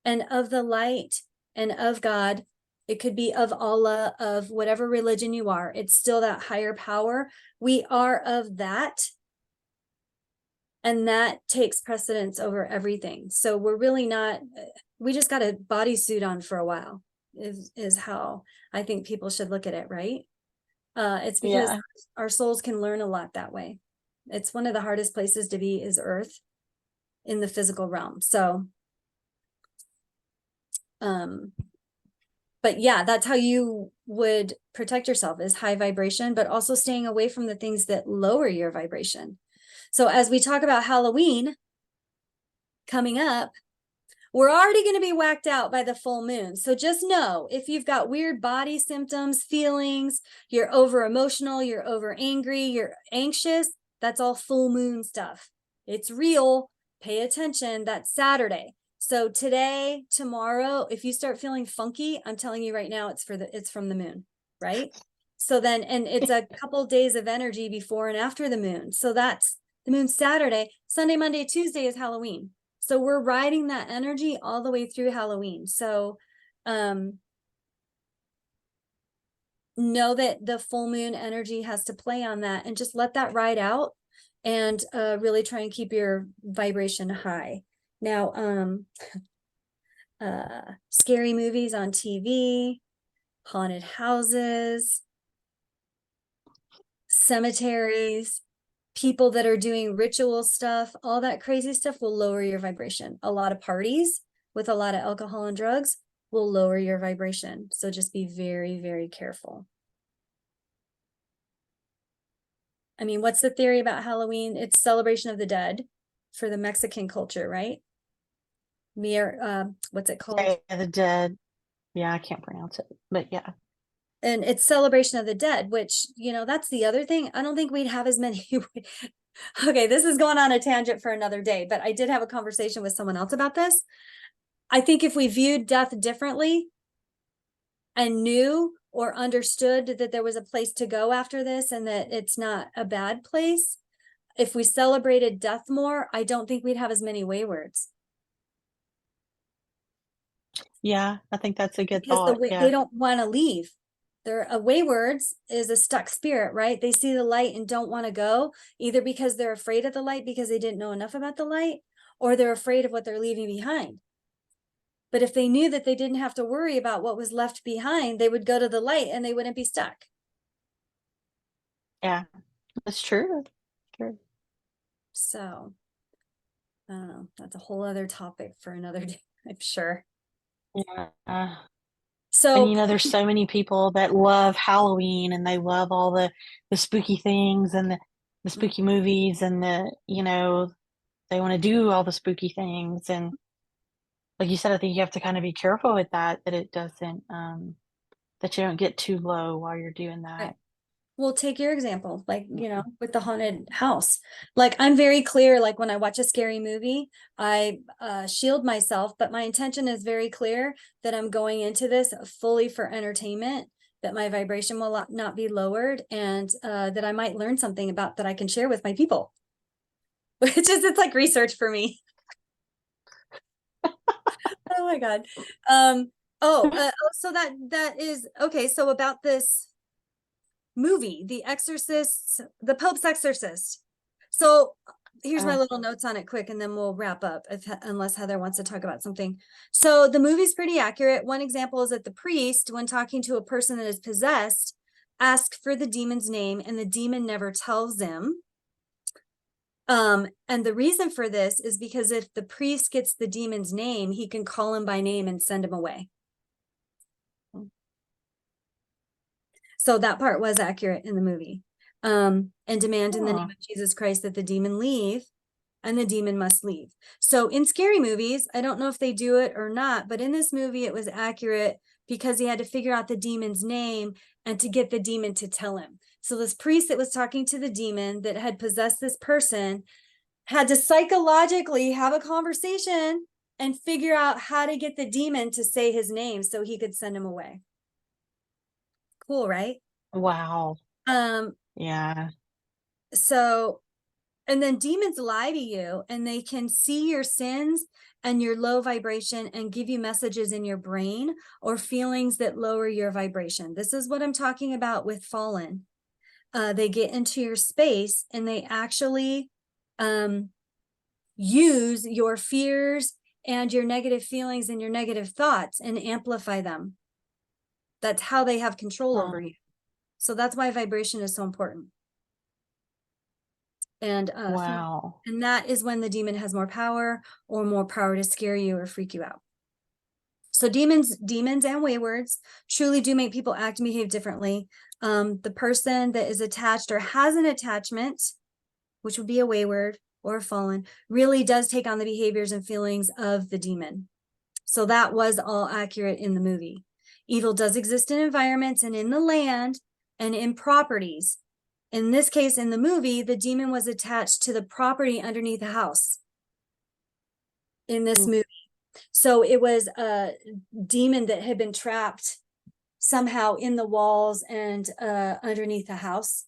and of the light and of God. It could be of Allah, of whatever religion you are. It's still that higher power. We are of that. And that takes precedence over everything. So we're really not, we just got a bodysuit on for a while, is how I think people should look at it, right? It's because Yeah. our souls can learn a lot that way. It's one of the hardest places to be is Earth in the physical realm. So, but yeah, that's how you would protect yourself is high vibration, but also staying away from the things that lower your vibration. So as we talk about Halloween coming up, we're already going to be whacked out by the full moon. So just know if you've got weird body symptoms, feelings, you're over emotional, you're over angry, you're anxious, that's all full moon stuff. It's real. Pay attention. That's Saturday. So today, tomorrow, if you start feeling funky, I'm telling you right now, it's from the moon, right? So then, and it's a couple days of energy before and after the moon. So that's the moon Saturday, Sunday, Monday, Tuesday is Halloween. So we're riding that energy all the way through Halloween. So know that the full moon energy has to play on that and just let that ride out and really try and keep your vibration high. Now, scary movies on TV, haunted houses, cemeteries, people that are doing ritual stuff, all that crazy stuff will lower your vibration. A lot of parties with a lot of alcohol and drugs will lower your vibration. So just be very, very careful. I mean, what's the theory about Halloween? It's celebration of the dead for the Mexican culture, right? What's it called? Day of the Dead. Yeah, I can't pronounce it, but yeah. And it's celebration of the dead, which, that's the other thing. I don't think we'd have as many. Okay, this is going on a tangent for another day, but I did have a conversation with someone else about this. I think if we viewed death differently and knew or understood that there was a place to go after this and that it's not a bad place, if we celebrated death more, I don't think we'd have as many waywards. Yeah, I think that's a good Because thought, they yeah. don't want to leave. They're a waywards is a stuck spirit, right? They see the light and don't want to go, either because they're afraid of the light because they didn't know enough about the light, or they're afraid of what they're leaving behind. But if they knew that they didn't have to worry about what was left behind, they would go to the light and they wouldn't be stuck. Yeah, that's true. True. So, I don't know. That's a whole other topic for another day, I'm sure. Yeah, and, So, there's so many people that love Halloween, and they love all the spooky things and the spooky movies and they wanna do all the spooky things, and like you said, I think you have to kinda be careful with that, that it doesn't, that you don't get too low while you're doing right. that. Well, take your example, like, with the haunted house. Like, I'm very clear, like when I watch a scary movie, I shield myself, but my intention is very clear that I'm going into this fully for entertainment, that my vibration will not be lowered, and that I might learn something about that I can share with my people. Which is, it's like research for me. Oh my God. So that is okay. So about this movie, The Exorcist, The Pope's Exorcist. So here's my Oh, little notes on it quick, and then we'll wrap up unless Heather wants to talk about something. So the movie's pretty accurate. One example is that the priest, when talking to a person that is possessed, asks for the demon's name, and the demon never tells him. And the reason for this is because if the priest gets the demon's name, he can call him by name and send him away. So that part was accurate in the movie. And demand in the name huh. of Jesus Christ that the demon leave, and the demon must leave. So in scary movies, I don't know if they do it or not, but in this movie, it was accurate because he had to figure out the demon's name and to get the demon to tell him. So this priest that was talking to the demon that had possessed this person had to psychologically have a conversation and figure out how to get the demon to say his name so he could send him away. Cool, right? Wow. Um, Yeah. so and then demons lie to you, and they can see your sins and your low vibration and give you messages in your brain or feelings that lower your vibration. This is what I'm talking about with fallen. They get into your space and they actually use your fears and your negative feelings and your negative thoughts and amplify them. That's how they have control over you. So that's why vibration is so important. And Wow. and that is when the demon has more power to scare you or freak you out. So demons and waywards truly do make people act and behave differently. The person that is attached or has an attachment, which would be a wayward or a fallen, really does take on the behaviors and feelings of the demon. So that was all accurate in the movie. Evil does exist in environments and in the land and in properties. In this case, in the movie, the demon was attached to the property underneath the house in this Mm. movie. So it was a demon that had been trapped somehow in the walls and underneath the house.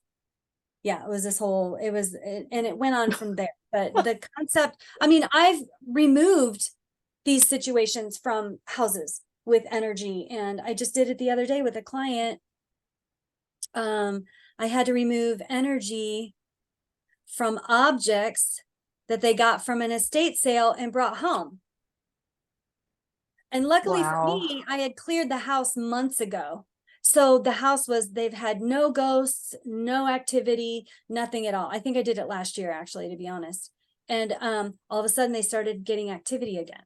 Yeah, it was this whole, and it went on from there. But the concept, I mean, I've removed these situations from houses with energy, and I just did it the other day with a client. I had to remove energy from objects that they got from an estate sale and brought home. And luckily for Wow. me, I had cleared the house months ago. So the house they've had no ghosts, no activity, nothing at all. I think I did it last year, actually, to be honest. And all of a sudden they started getting activity again.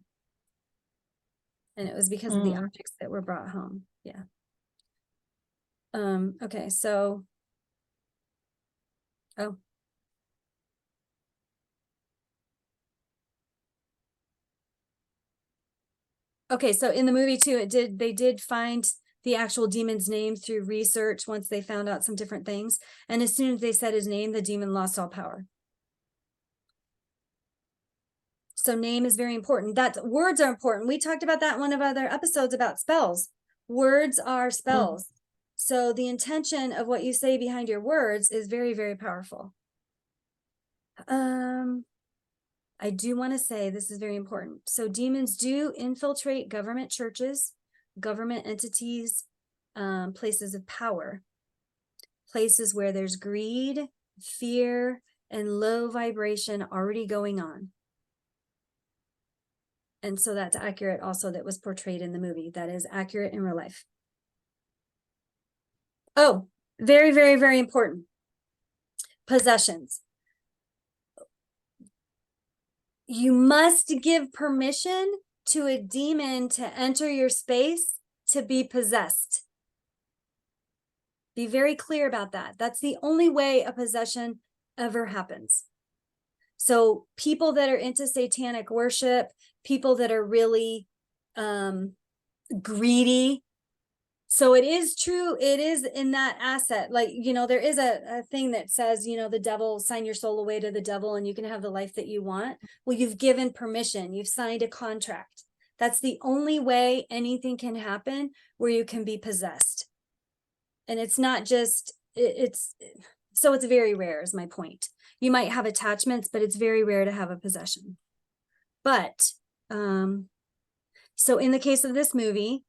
And it was because of the Mm. objects that were brought home. Yeah. Okay, so, oh, okay, so in the movie too, they did find the actual demon's name through research once they found out some different things. And as soon as they said his name, the demon lost all power. So name is very important. Words are important. We talked about that in one of other episodes about spells. Words are Mm. spells. So the intention of what you say behind your words is very, very powerful. I do want to say this is very important. So demons do infiltrate government churches, government entities, places of power, places where there's greed, fear, and low vibration already going on. And so that's accurate also, that was portrayed in the movie. That is accurate in real life. Oh, very, very, very important. Possessions. You must give permission to a demon to enter your space to be possessed. Be very clear about that. That's the only way a possession ever happens. So people that are into satanic worship, people that are really greedy. So it is true. It is in that asset. Like, there is a thing that says, the devil, sign your soul away to the devil and you can have the life that you want. Well, you've given permission. You've signed a contract. That's the only way anything can happen where you can be possessed. And it's not just, so it's very rare is my point. You might have attachments, but it's very rare to have a possession. But, so in the case of this movie,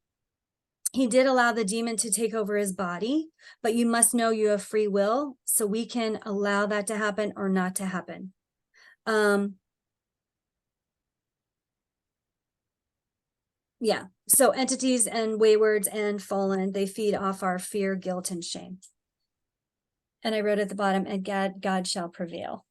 he did allow the demon to take over his body, but you must know you have free will, so we can allow that to happen or not to happen. Yeah, so entities and waywards and fallen, they feed off our fear, guilt, and shame. And I wrote at the bottom, and God shall prevail.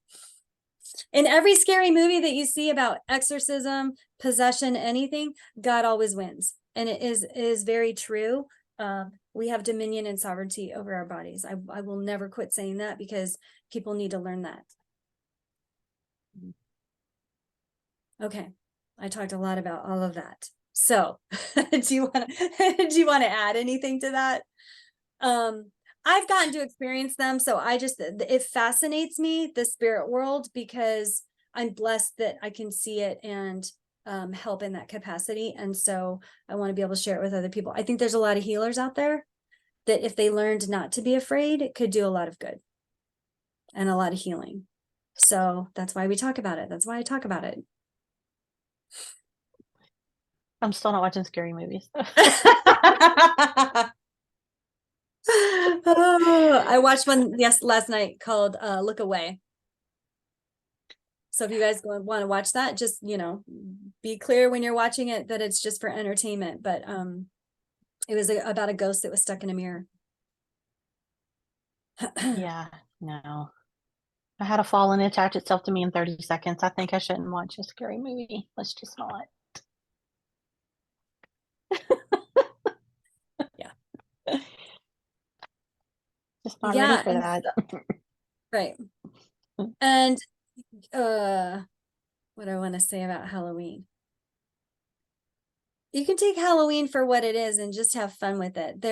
In every scary movie that you see about exorcism, possession, anything, God always wins. And it is very true. We have dominion and sovereignty over our bodies. I will never quit saying that because people need to learn that. Okay, I talked a lot about all of that. So do you want to add anything to that? I've gotten to experience them, so it fascinates me, the spirit world, because I'm blessed that I can see it and help in that capacity. And so I want to be able to share it with other people. I think there's a lot of healers out there that if they learned not to be afraid, it could do a lot of good and a lot of healing. So that's why we talk about it. That's why I talk about it. I'm still not watching scary movies. Oh, I watched one last night called Look Away. So if you guys want to watch that, just be clear when you're watching it that it's just for entertainment. But it was about a ghost that was stuck in a mirror. Yeah, no. I had a fallen attach itself to me in 30 seconds. I think I shouldn't watch a scary movie. Let's just not. Yeah. Just not ready for that. Right. And what do I want to say about Halloween? You can take Halloween for what it is and just have fun with it.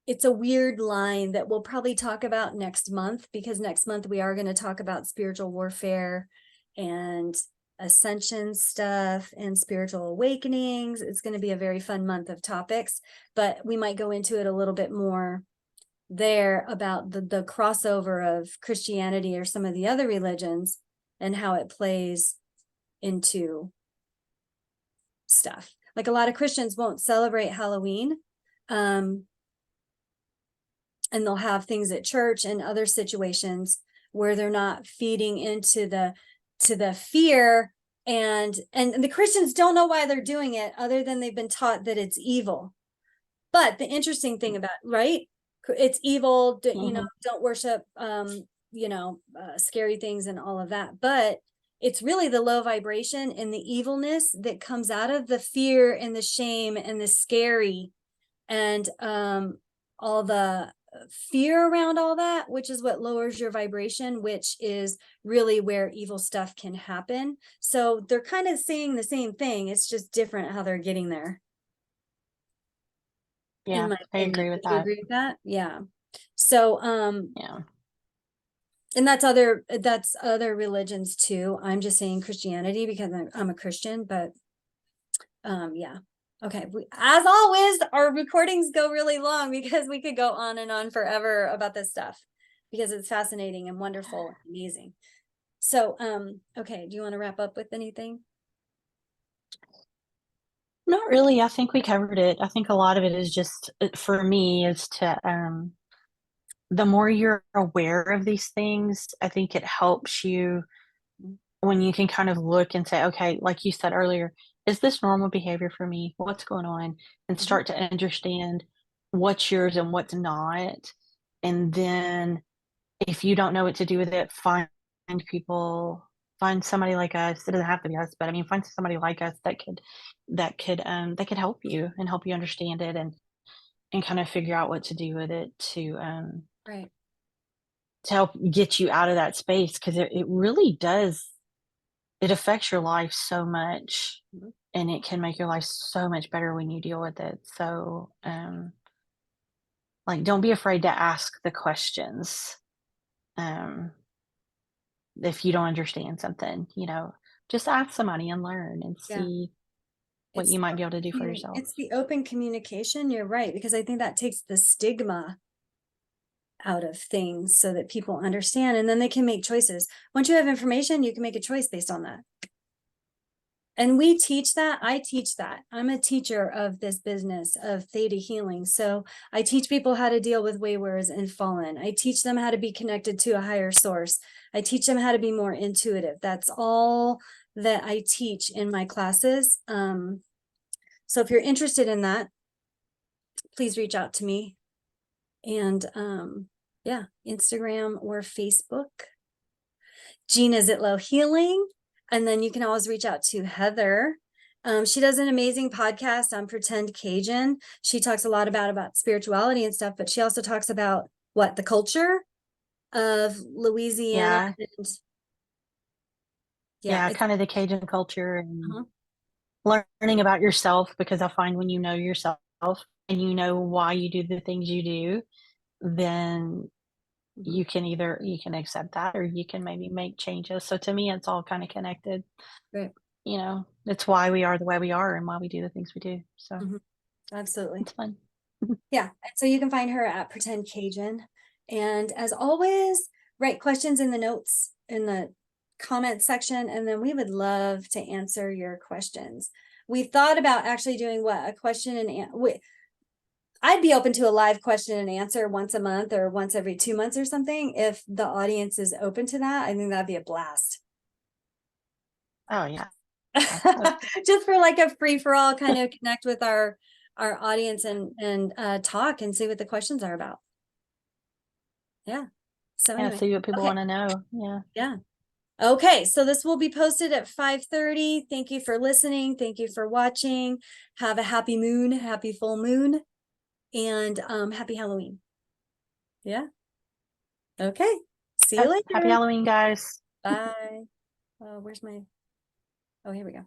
It's a weird line that we'll probably talk about next month, because next month we are going to talk about spiritual warfare and ascension stuff and spiritual awakenings. It's going to be a very fun month of topics, but we might go into it a little bit more there about the crossover of Christianity or some of the other religions and how it plays into stuff. Like a lot of Christians won't celebrate Halloween, and they'll have things at church and other situations where they're not feeding into the fear, and the Christians don't know why they're doing it other than they've been taught that it's evil. But the interesting thing about, right, it's evil, don't worship scary things and all of that, but it's really the low vibration and the evilness that comes out of the fear and the shame and the scary and all the fear around all that, which is what lowers your vibration, which is really where evil stuff can happen. So they're kind of saying the same thing. It's just different how they're getting there. Yeah, I agree with that. You agree with that? Yeah. So yeah. And that's other religions too. I'm just saying Christianity because I'm a Christian, but yeah. Okay, as always, our recordings go really long because we could go on and on forever about this stuff because it's fascinating and wonderful and amazing. So, okay, do you want to wrap up with anything? Not really. I think we covered it. I think a lot of it is just for me is to the more you're aware of these things, I think it helps you Mhm. when you can kind of look and say, okay, like you said earlier, is this normal behavior for me? What's going on? And Mhm. start to understand what's yours and what's not. And then if you don't know what to do with it, people, find somebody like us. It doesn't have to be us, but I mean, find somebody like us that could help you and help you understand it and kind of figure out what to do with it Right. to help get you out of that space because it really does it affects your life so much Mhm. and it can make your life so much better when you deal with it. So, like, don't be afraid to ask the questions. Um, if you don't understand something, just ask somebody and learn and Yeah. see what It's you might be able to do for yourself. it's the open communication. You're right, because I think that takes the stigma out of things so that people understand and then they can make choices. Once you have information, you can make a choice based on that. And we teach that. I teach that. I'm a teacher of this business of theta healing. So I teach people how to deal with waywards and fallen. I teach them how to be connected to a higher source. I teach them how to be more intuitive. That's all that I teach in my classes. So if you're interested in that, please reach out to me. And yeah, Instagram or Facebook. Gena Zitlow Healing. And then you can always reach out to Heather. She does an amazing podcast on Pretend Cajun. She talks a lot about spirituality and stuff, but she also talks about what the culture of Louisiana Yeah. and yeah, Yeah. it's Kind of the Cajun culture and uh-huh. learning about yourself because I find when you know yourself and you know why you do the things you do, then Mhm. you can accept that or you can maybe make changes. So to me, it's all kind of connected. Right. It's why we are the way we are and why we do the things we do. So Mhm. Absolutely. it's fun. Yeah. So you can find her at Pretend Cajun. And as always, write questions in the notes in the comment section, and then we would love to answer your questions. We thought about actually doing what a question and I'd be open to a live question and answer once a month or once every 2 months or something if the audience is open to that. I think that'd be a blast. Oh yeah, absolutely. Just for like a free for all kind of connect with our audience and talk and see what the questions are about. Yeah. So Yeah, anyway, see what people okay. want to know. Yeah. Yeah. Okay, so this will be posted at 5:30. Thank you for listening. Thank you for watching. Have a happy moon, happy full moon, and happy Halloween. Yeah. Okay. See you Happy later. Halloween, guys. Bye. Where's my Oh, here we go.